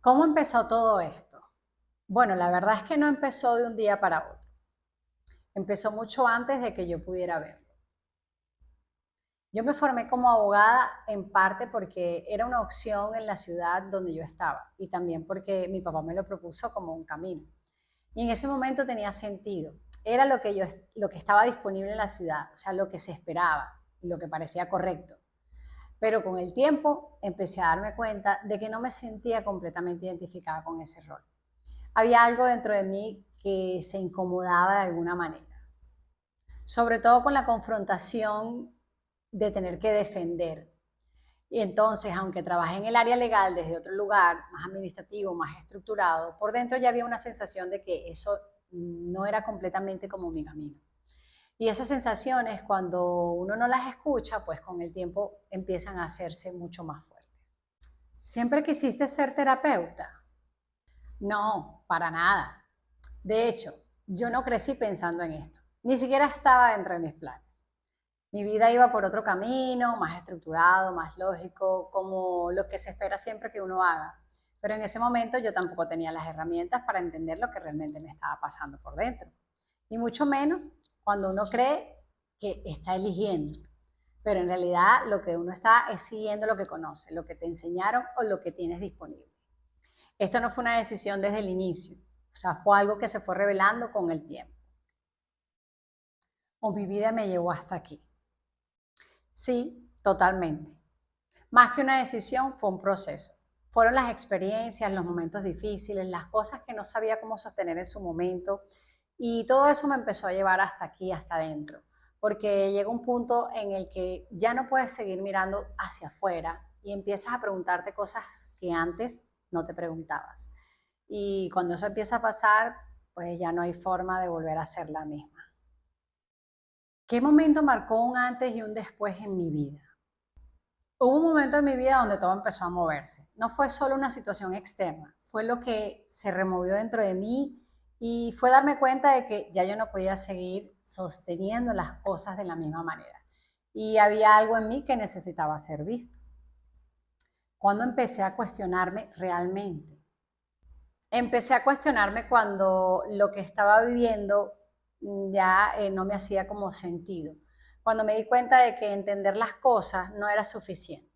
¿Cómo empezó todo esto? Bueno, la verdad es que no empezó de un día para otro. Empezó mucho antes de que yo pudiera verlo. Yo me formé como abogada en parte porque era una opción en la ciudad donde yo estaba y también porque mi papá me lo propuso como un camino. Y en ese momento tenía sentido. Era lo que estaba disponible en la ciudad, o sea, lo que se esperaba y lo que parecía correcto. Pero con el tiempo empecé a darme cuenta de que no me sentía completamente identificada con ese rol. Había algo dentro de mí que se incomodaba de alguna manera, sobre todo con la confrontación de tener que defender. Y entonces, aunque trabajé en el área legal desde otro lugar, más administrativo, más estructurado, por dentro ya había una sensación de que eso no era completamente como mi camino. Y esas sensaciones, cuando uno no las escucha, pues con el tiempo empiezan a hacerse mucho más fuertes. ¿Siempre quisiste ser terapeuta? No, para nada. De hecho, yo no crecí pensando en esto. Ni siquiera estaba dentro de mis planes. Mi vida iba por otro camino, más estructurado, más lógico, como lo que se espera siempre que uno haga. Pero en ese momento yo tampoco tenía las herramientas para entender lo que realmente me estaba pasando por dentro. Y mucho menos cuando uno cree que está eligiendo. Pero en realidad lo que uno está es siguiendo lo que conoce, lo que te enseñaron o lo que tienes disponible. Esto no fue una decisión desde el inicio, o sea, fue algo que se fue revelando con el tiempo. O mi vida me llevó hasta aquí. Sí, totalmente. Más que una decisión, fue un proceso. Fueron las experiencias, los momentos difíciles, las cosas que no sabía cómo sostener en su momento. Y todo eso me empezó a llevar hasta aquí, hasta adentro. Porque llega un punto en el que ya no puedes seguir mirando hacia afuera y empiezas a preguntarte cosas que antes no te preguntabas. Y cuando eso empieza a pasar, pues ya no hay forma de volver a ser la misma. ¿Qué momento marcó un antes y un después en mi vida? Hubo un momento en mi vida donde todo empezó a moverse. No fue solo una situación externa, fue lo que se removió dentro de mí y fue darme cuenta de que ya yo no podía seguir sosteniendo las cosas de la misma manera. Y había algo en mí que necesitaba ser visto. Cuando empecé a cuestionarme realmente. Empecé a cuestionarme cuando lo que estaba viviendo ya no me hacía como sentido. Cuando me di cuenta de que entender las cosas no era suficiente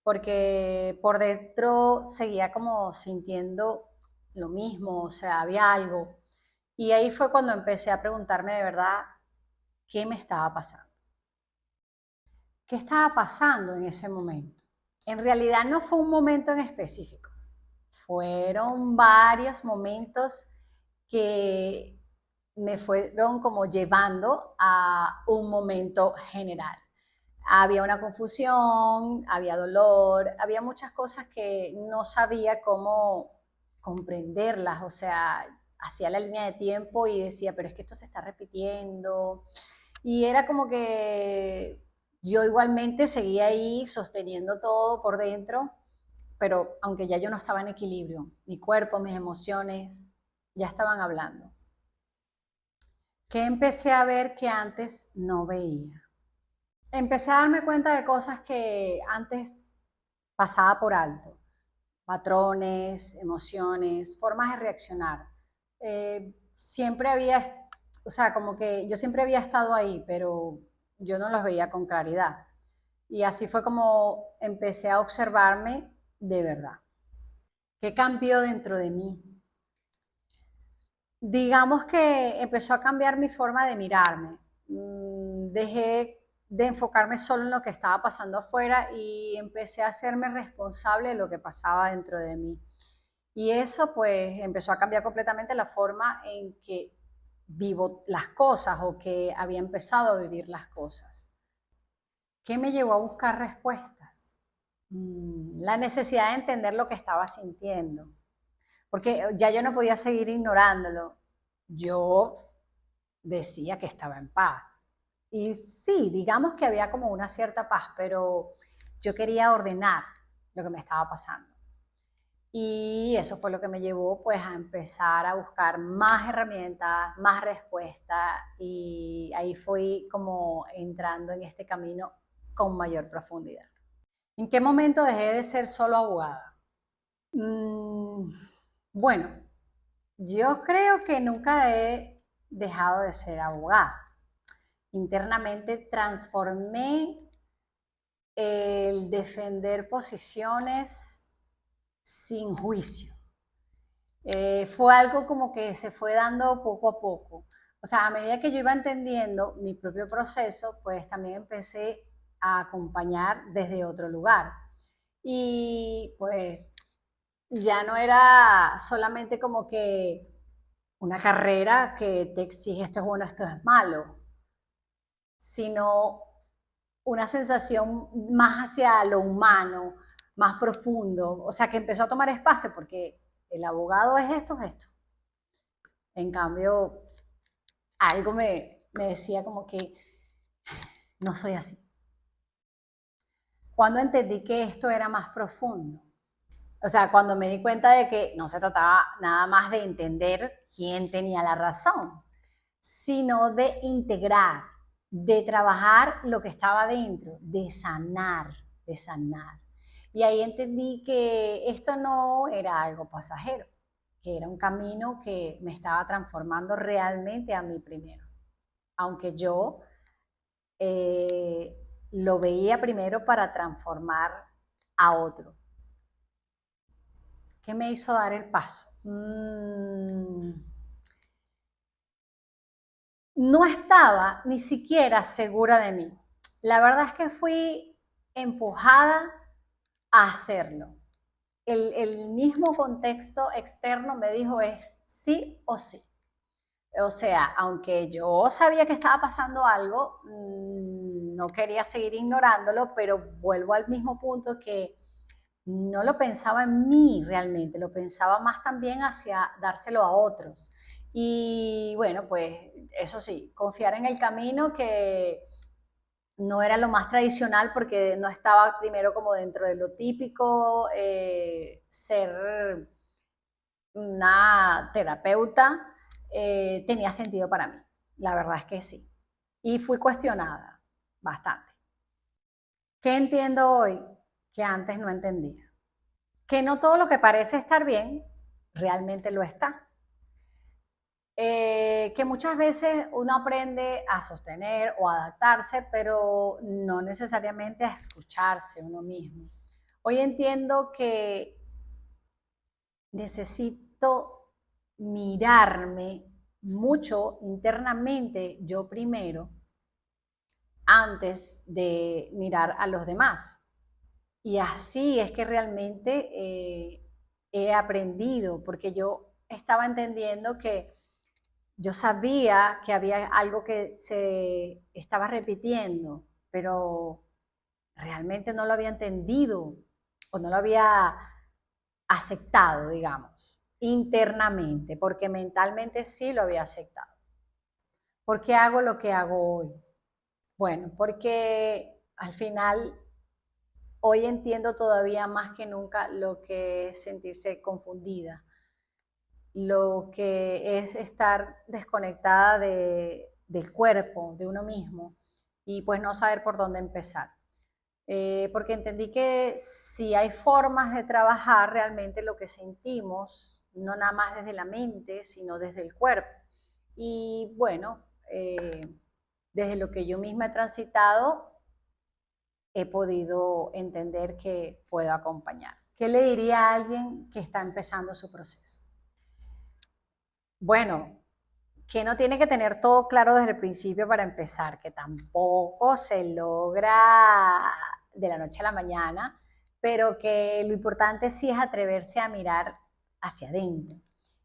porque por dentro seguía como sintiendo lo mismo, o sea, había algo. Y ahí fue cuando empecé a preguntarme de verdad qué me estaba pasando. ¿Qué estaba pasando en ese momento? En realidad no fue un momento en específico, fueron varios momentos que me fueron como llevando a un momento general. Había una confusión, había dolor, había muchas cosas que no sabía cómo comprenderlas, o sea, hacía la línea de tiempo y decía, pero es que esto se está repitiendo. Y era como que yo igualmente seguía ahí sosteniendo todo por dentro, pero aunque ya yo no estaba en equilibrio, mi cuerpo, mis emociones ya estaban hablando. ¿Qué empecé a ver que antes no veía? Empecé a darme cuenta de cosas que antes pasaba por alto, patrones, emociones, formas de reaccionar. Siempre había, o sea, como que yo siempre había estado ahí, pero yo no los veía con claridad. Y así fue como empecé a observarme de verdad. ¿Qué cambió dentro de mí? Digamos que empezó a cambiar mi forma de mirarme. Dejé de enfocarme solo en lo que estaba pasando afuera y empecé a hacerme responsable de lo que pasaba dentro de mí. Y eso pues empezó a cambiar completamente la forma en que vivo las cosas o que había empezado a vivir las cosas. ¿Qué me llevó a buscar respuestas? La necesidad de entender lo que estaba sintiendo, porque ya yo no podía seguir ignorándolo. Yo decía que estaba en paz. Y sí, digamos que había como una cierta paz, pero yo quería ordenar lo que me estaba pasando. Y eso fue lo que me llevó pues a empezar a buscar más herramientas, más respuestas y ahí fui como entrando en este camino con mayor profundidad. ¿En qué momento dejé de ser solo abogada? Mm, bueno, yo creo que nunca he dejado de ser abogada. Internamente transformé el defender posiciones sin juicio. Fue algo como que se fue dando poco a poco. O sea, a medida que yo iba entendiendo mi propio proceso, pues también empecé a acompañar desde otro lugar. Y pues ya no era solamente como que una carrera que te exige esto es bueno, esto es malo, sino una sensación más hacia lo humano, más profundo, o sea, que empezó a tomar espacio porque el abogado es esto, es esto. En cambio, algo me decía como que no soy así. Cuando entendí que esto era más profundo, o sea, cuando me di cuenta de que no se trataba nada más de entender quién tenía la razón, sino de integrar, de trabajar lo que estaba dentro, de sanar, de sanar. Y ahí entendí que esto no era algo pasajero, que era un camino que me estaba transformando realmente a mí primero. Aunque yo eh, lo veía primero para transformar a otro. ¿Qué me hizo dar el paso? No estaba ni siquiera segura de mí. La verdad es que fui empujada a hacerlo. El mismo contexto externo me dijo es sí o sí. O sea, aunque yo sabía que estaba pasando algo, no quería seguir ignorándolo, pero vuelvo al mismo punto que no lo pensaba en mí realmente, lo pensaba más también hacia dárselo a otros. Y bueno, pues eso sí, confiar en el camino que no era lo más tradicional porque no estaba primero como dentro de lo típico, ser una terapeuta tenía sentido para mí. La verdad es que sí. Y fui cuestionada bastante. ¿Qué entiendo hoy que antes no entendía? Que no todo lo que parece estar bien realmente lo está. Que muchas veces uno aprende a sostener o adaptarse, pero no necesariamente a escucharse uno mismo. Hoy entiendo que necesito mirarme mucho internamente yo primero antes de mirar a los demás. Y así es que realmente he aprendido, porque yo estaba entendiendo que yo sabía que había algo que se estaba repitiendo, pero realmente no lo había entendido o no lo había aceptado, digamos, internamente, porque mentalmente sí lo había aceptado. ¿Por qué hago lo que hago hoy? Bueno, porque al final hoy entiendo todavía más que nunca lo que es sentirse confundida, lo que es estar desconectada del cuerpo, de uno mismo, y pues no saber por dónde empezar. Porque entendí que si hay formas de trabajar realmente lo que sentimos, no nada más desde la mente, sino desde el cuerpo. Y bueno, desde lo que yo misma he transitado, he podido entender que puedo acompañar. ¿Qué le diría a alguien que está empezando su proceso? Bueno, que no tiene que tener todo claro desde el principio para empezar, que tampoco se logra de la noche a la mañana, pero que lo importante sí es atreverse a mirar hacia adentro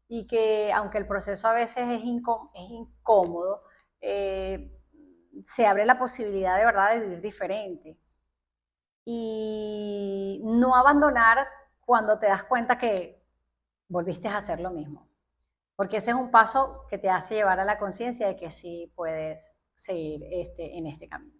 y que aunque el proceso a veces es incómodo, se abre la posibilidad de verdad de vivir diferente y no abandonar cuando te das cuenta que volviste a hacer lo mismo. Porque ese es un paso que te hace llevar a la conciencia de que sí puedes seguir en este camino.